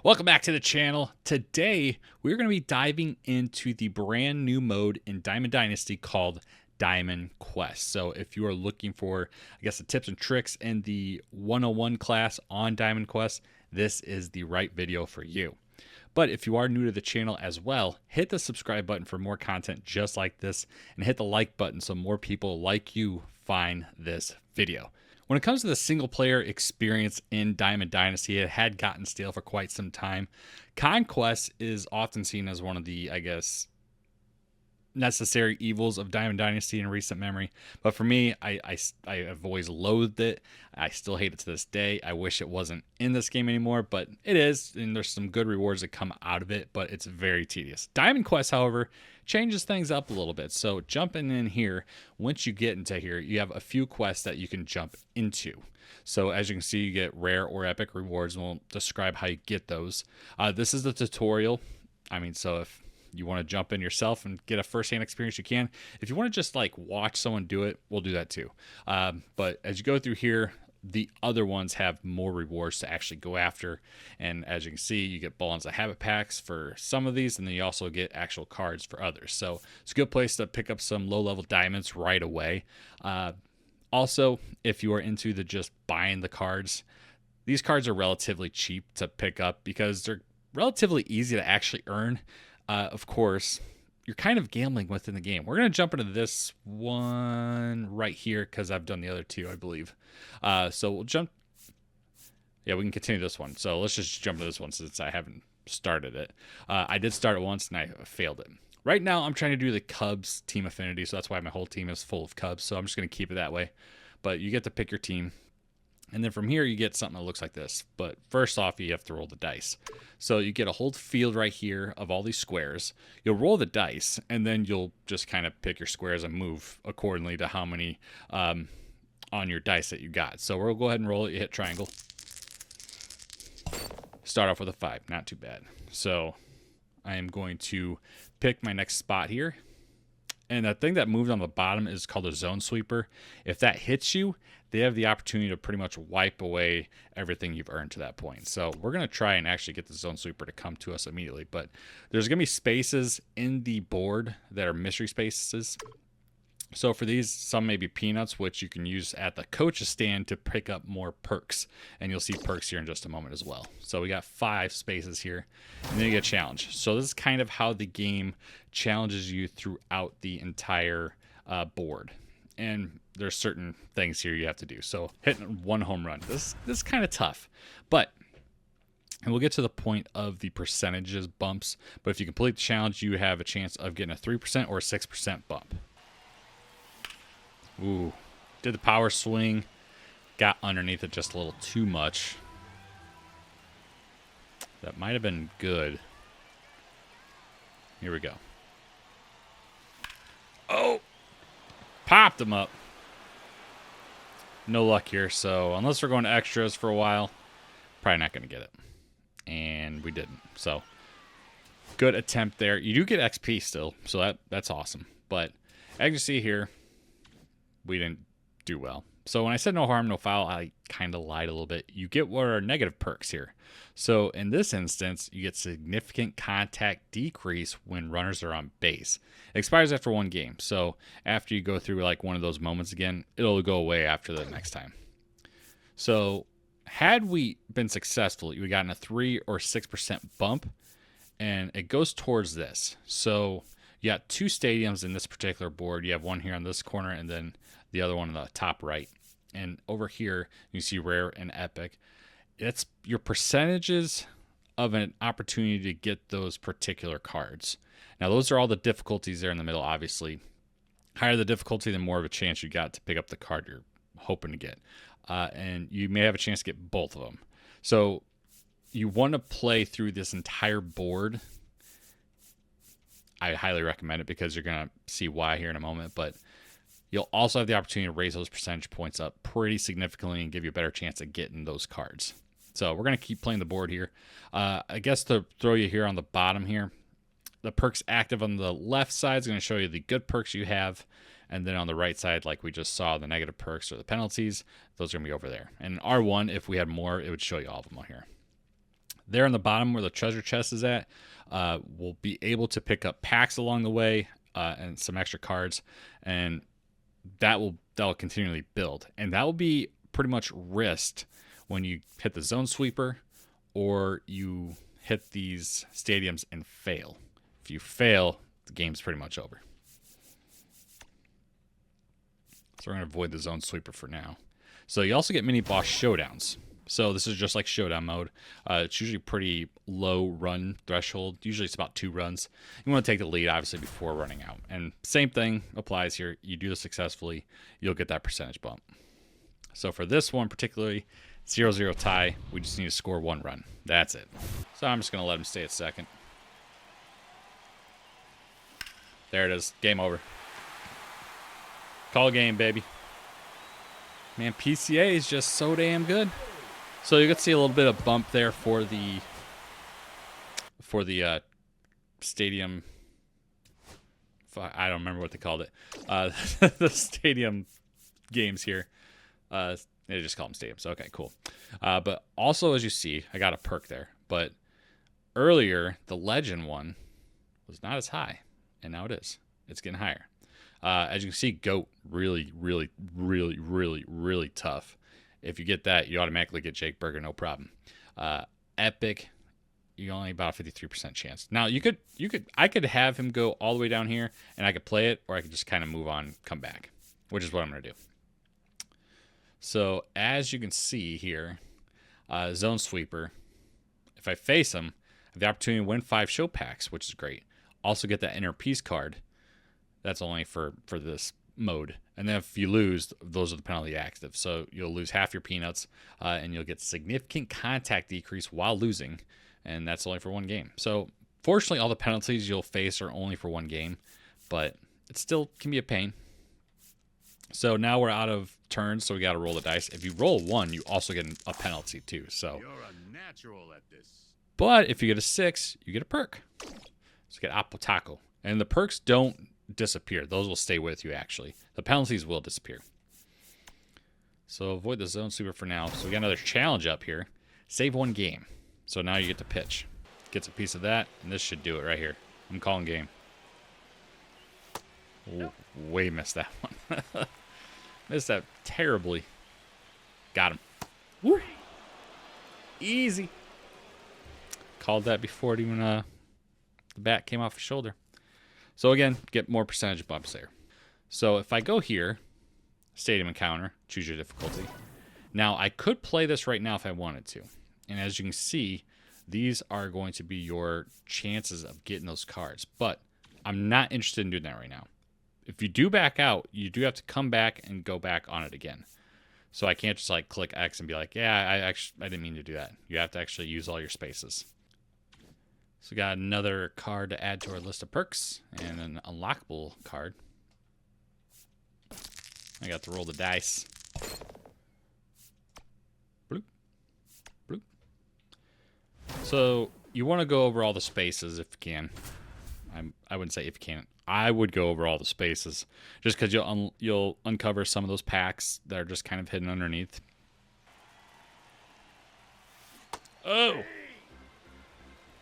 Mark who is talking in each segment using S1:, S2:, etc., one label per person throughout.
S1: Welcome back to the channel. Today, we're going to be diving into the brand new mode in Diamond Dynasty called Diamond Quest. So if you are looking for, the tips and tricks in the 101 class on Diamond Quest, this is the right video for you. But if you are new to the channel as well, hit the subscribe button for more content just like this, and hit the like button so more people like you find this video. When it comes to the single player experience in Diamond Dynasty, it had gotten stale for quite some time. Conquest is often seen as one of the, necessary evils of Diamond Dynasty in recent memory. But for me, I have always loathed it. I still hate it to this day. I wish it wasn't in this game anymore, but it is, and there's some good rewards that come out of it, but it's very tedious. Diamond Quest, however, changes things up a little bit. So jumping in here, once you get into here, you have a few quests that you can jump into. So as you can see, you get rare or epic rewards, and we'll describe how you get those. This is the tutorial. So if you want to jump in yourself and get a first-hand experience, you can. If you want to just watch someone do it, we'll do that too. But as you go through here, the other ones have more rewards to actually go after. And as you can see, you get Ballons of Habit packs for some of these, and then you also get actual cards for others. So it's a good place to pick up some low-level diamonds right away. Also, if you are into the just buying the cards, these cards are relatively cheap to pick up because they're relatively easy to actually earn. Of course, you're kind of gambling within the game. We're going to jump into this one right here because I've done the other two, I believe. So we'll jump. Yeah, we can continue this one. So let's just jump to this one since I haven't started it. I did start it once and I failed it. Right now, I'm trying to do the Cubs team affinity, so that's why my whole team is full of Cubs. So I'm just going to keep it that way. But you get to pick your team. And then from here, you get something that looks like this. But first off, you have to roll the dice. So you get a whole field right here of all these squares. You'll roll the dice, and then you'll just kind of pick your squares and move accordingly to how many on your dice that you got. So we'll go ahead and roll it. You hit triangle. Start off with a 5. Not too bad. So I am going to pick my next spot here. And the thing that moved on the bottom is called a zone sweeper. If that hits you, they have the opportunity to pretty much wipe away everything you've earned to that point. So we're going to try and actually get the zone sweeper to come to us immediately. But there's going to be spaces in the board that are mystery spaces. So for these, some may be peanuts, which you can use at the coach's stand to pick up more perks. And you'll see perks here in just a moment as well. So we got 5 spaces here. And then you get a challenge. So this is kind of how the game challenges you throughout the entire board. And there's certain things here you have to do. So hitting 1 home run. This is kind of tough. But, and we'll get to the point of the percentages bumps. But if you complete the challenge, you have a chance of getting a 3% or a 6% bump. Ooh, did the power swing, got underneath it just a little too much. That might have been good. Here we go. Oh, popped him up. No luck here, so unless we're going to extras for a while, probably not going to get it. And we didn't, so good attempt there. You do get XP still, so that's awesome. But as you see here, we didn't do well. So when I said no harm, no foul, I kind of lied a little bit. You get what are negative perks here. So in this instance, you get significant contact decrease when runners are on base. It expires after 1 game. So after you go through one of those moments again, it'll go away after the next time. So had we been successful, we gotten a 3 or 6% bump, and it goes towards this. So you got 2 stadiums in this particular board. You have one here on this corner and then the other one on the top right. And over here, you see rare and epic. It's your percentages of an opportunity to get those particular cards. Now, those are all the difficulties there in the middle, obviously. Higher the difficulty, the more of a chance you got to pick up the card you're hoping to get. And you may have a chance to get both of them. So you want to play through this entire board. I highly recommend it because you're going to see why here in a moment. But you'll also have the opportunity to raise those percentage points up pretty significantly and give you a better chance of getting those cards. So we're going to keep playing the board here. I guess to throw you here on the bottom here, the perks active on the left side is going to show you the good perks you have. And then on the right side, like we just saw, the negative perks or the penalties, those are going to be over there. And R1, if we had more, it would show you all of them on here. There on the bottom where the treasure chest is at, we'll be able to pick up packs along the way and some extra cards, and that'll continually build, and that will be pretty much risked when you hit the zone sweeper or you hit these stadiums and fail. If you fail, the game's pretty much over. So we're going to avoid the zone sweeper for now. So you also get mini boss showdowns. So this is just like showdown mode. It's usually pretty low run threshold. Usually it's about 2 runs. You want to take the lead, obviously, before running out. And same thing applies here. You do this successfully, you'll get that percentage bump. So for this one particularly, 0-0 tie. We just need to score 1 run. That's it. So I'm just going to let him stay at second. There it is. Game over. Call game, baby. Man, PCA is just so damn good. So you can see a little bit of bump there for the stadium. I don't remember what they called it. The stadium games here. They just call them stadiums. Okay, cool. But also, as you see, I got a perk there. But earlier, the legend one was not as high, and now it is. It's getting higher. As you can see, GOAT, really, really, really, really, really tough. If you get that, you automatically get Jake Berger, no problem. Epic, you only about a 53% chance. Now I could have him go all the way down here, and I could play it, or I could just kind of move on, come back, which is what I'm going to do. So as you can see here, zone sweeper. If I face him, I have the opportunity to win 5 show packs, which is great. Also get that inner peace card. That's only for this mode. And then if you lose, those are the penalty active. So you'll lose half your peanuts, and you'll get significant contact decrease while losing, and that's only for 1 game. So fortunately, all the penalties you'll face are only for 1 game, but it still can be a pain. So now we're out of turns, so we got to roll the dice. If you roll 1, you also get a penalty too. So
S2: you're a natural at this.
S1: But if you get a 6, you get a perk. So you get Apple Taco, and the perks don't disappear. Those will stay with you, actually. The penalties will disappear. So avoid the zone super for now. So we got another challenge up here. Save 1 game. So now you get to pitch. Gets a piece of that, and this should do it right here. I'm calling game. Ooh, way missed that one. Missed that terribly. Got him. Woo. Easy. Called that before it even the bat came off his shoulder. So again, get more percentage bumps there. So if I go here, stadium encounter, choose your difficulty. Now I could play this right now if I wanted to. And as you can see, these are going to be your chances of getting those cards. But I'm not interested in doing that right now. If you do back out, you do have to come back and go back on it again. So I can't just like click X and be like, yeah, I didn't mean to do that. You have to actually use all your spaces. So we got another card to add to our list of perks and an unlockable card. I got to roll the dice. Bloop. Bloop. So you want to go over all the spaces if you can. I wouldn't say if you can. I would go over all the spaces just because you'll uncover some of those packs that are just kind of hidden underneath. Oh!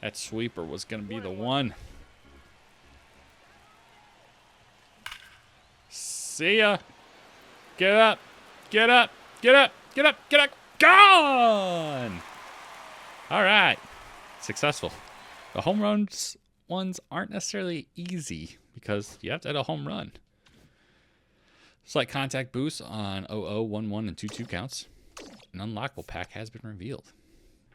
S1: That sweeper was going to be the one. See ya. Get up. Get up. Get up. Get up. Get up. Gone! All right. Successful. The home runs ones aren't necessarily easy because you have to hit a home run. Slight contact boost on 00, 11, and 22 counts. An unlockable pack has been revealed.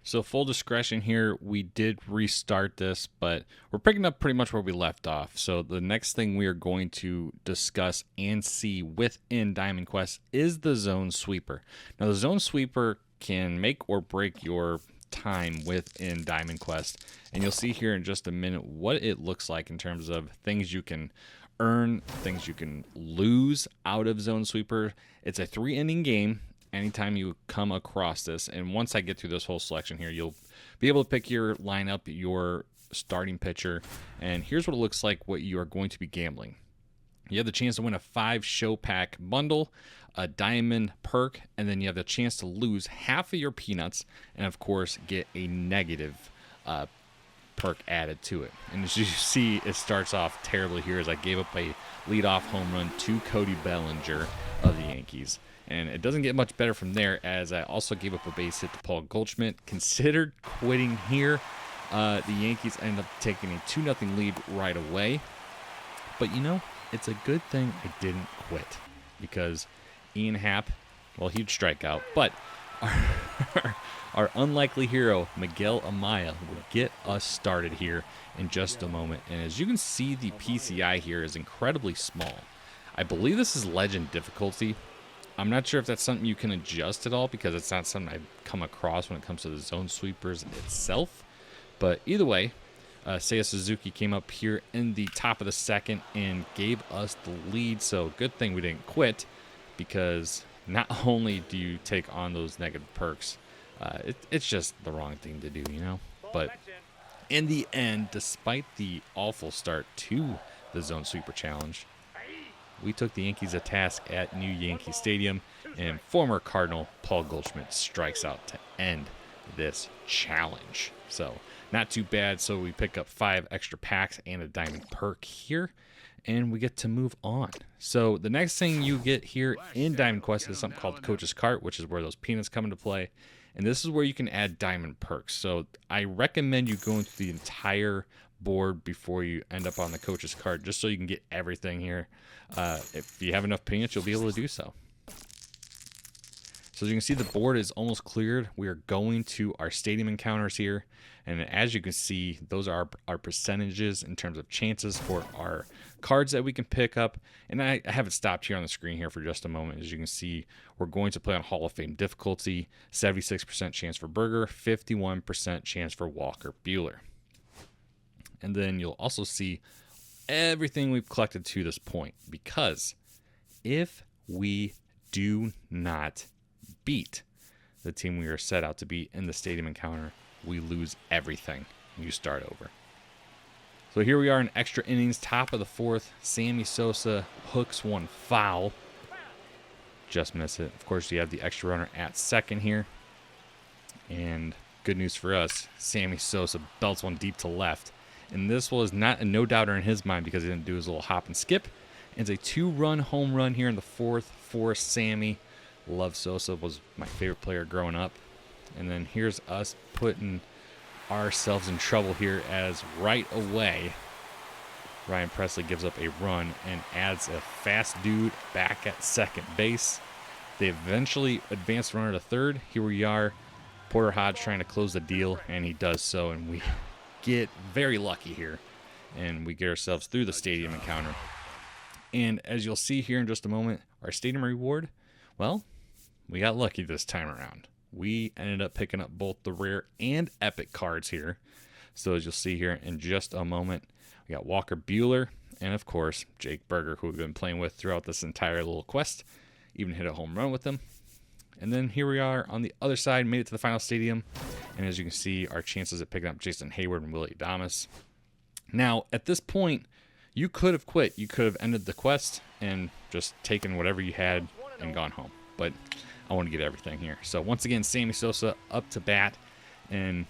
S1: So full discretion here, we did restart this, but we're picking up pretty much where we left off. So the next thing we are going to discuss and see within Diamond Quest is the Zone Sweeper. Now the Zone Sweeper can make or break your time within Diamond Quest, and you'll see here in just a minute what it looks like in terms of things you can earn, things you can lose out of Zone Sweeper. It's a 3-inning game anytime you come across this, and once I get through this whole selection here, you'll be able to pick your lineup, your starting pitcher, and here's what it looks like what you are going to be gambling. You have the chance to win a 5 show pack bundle. a diamond perk, and then you have the chance to lose half of your peanuts, and of course get a negative perk added to it. And as you see, it starts off terribly here as I gave up a leadoff home run to Cody Bellinger of the Yankees. And it doesn't get much better from there, as I also gave up a base hit to Paul Goldschmidt. Considered quitting here. The Yankees ended up taking a 2-0 lead right away. But you know, it's a good thing I didn't quit, because Ian Happ, well, he'd strike out, but our unlikely hero, Miguel Amaya, will get us started here in just a moment. And as you can see, the PCI here is incredibly small. I believe this is legend difficulty. I'm not sure if that's something you can adjust at all, because it's not something I've come across when it comes to the zone sweepers itself. But either way, Seiya Suzuki came up here in the top of the second and gave us the lead. So good thing we didn't quit, because not only do you take on those negative perks, it's just the wrong thing to do, you know. But in the end, despite the awful start to the zone sweeper challenge, we took the Yankees to task at New Yankee Stadium, and former Cardinal Paul Goldschmidt strikes out to end this challenge. So not too bad. So we pick up 5 extra packs and a diamond perk here, and we get to move on. So the next thing you get here in Diamond Quest is something called Coach's Cart, which is where those peanuts come into play. And this is where you can add diamond perks. So I recommend you going through the entire board before you end up on the Coach's Cart, just so you can get everything here. If you have enough peanuts, you'll be able to do so. So as you can see, the board is almost cleared. We are going to our stadium encounters here. And as you can see, those are our percentages in terms of chances for our cards that we can pick up. And I have it stopped here on the screen here for just a moment. As you can see, we're going to play on Hall of Fame difficulty. 76% chance for Berger, 51% chance for Walker Buehler. And then you'll also see everything we've collected to this point, because if we do not beat the team we are set out to beat in the stadium encounter, we lose everything. You start over. So here we are in extra innings, top of the 4th. Sammy Sosa hooks one foul. Just miss it. Of course, you have the extra runner at second here. And good news for us, Sammy Sosa belts one deep to left. And this was not a no-doubter in his mind, because he didn't do his little hop and skip. It's a 2-run home run here in the 4th for Sammy. Love Sosa, was my favorite player growing up. And then here's us putting ourselves in trouble here, as right away Ryan Presley gives up a run and adds a fast dude back at second base. They eventually advance the runner to third. Here we are, Porter Hodge trying to close the deal, and he does so, and we get very lucky here, and we get ourselves through the stadium encounter. And as you'll see here in just a moment, our stadium reward, well, we got lucky this time around. We ended up picking up both the rare and epic cards here. So as you'll see here in just a moment, we got Walker Buehler and, of course, Jake Berger, who we've been playing with throughout this entire little quest. Even hit a home run with them. And then here we are on the other side, made it to the final stadium. And as you can see, our chances at picking up Jason Hayward and Willie Adames. Now, at this point, you could have quit. You could have ended the quest and just taken whatever you had and gone home. But I want to get everything here. So once again, Sammy Sosa up to bat, and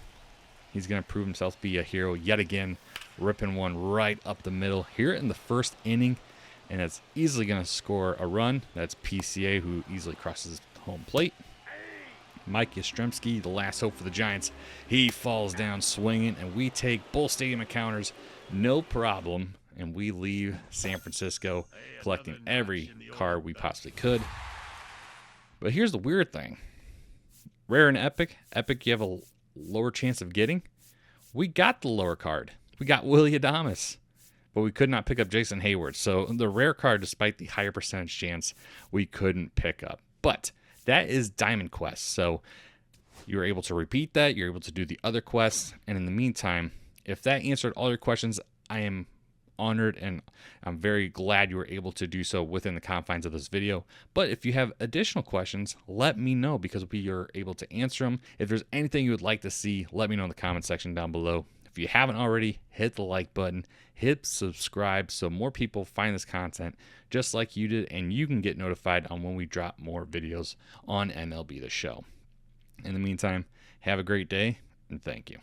S1: he's going to prove himself to be a hero yet again, ripping one right up the middle here in the 1st inning, and it's easily going to score a run. That's PCA, who easily crosses home plate. Mike Yastrzemski, the last hope for the Giants, he falls down swinging, and we take both stadium encounters, no problem, and we leave San Francisco collecting every card we possibly could. But here's the weird thing. Rare and epic. Epic you have a lower chance of getting. We got the lower card. We got Willie Adames. But we could not pick up Jason Hayward. So the rare card, despite the higher percentage chance, we couldn't pick up. But that is Diamond Quest. So you're able to repeat that. You're able to do the other quests. And in the meantime, if that answered all your questions, I am honored, and I'm very glad you were able to do so within the confines of this video. But if you have additional questions, let me know, because we are able to answer them. If there's anything you would like to see, let me know in the comment section down below. If If you haven't already, hit the like button, hit subscribe so more people find this content just like you did, and you can get notified on when we drop more videos on MLB The Show. In the meantime, have a great day, and thank you.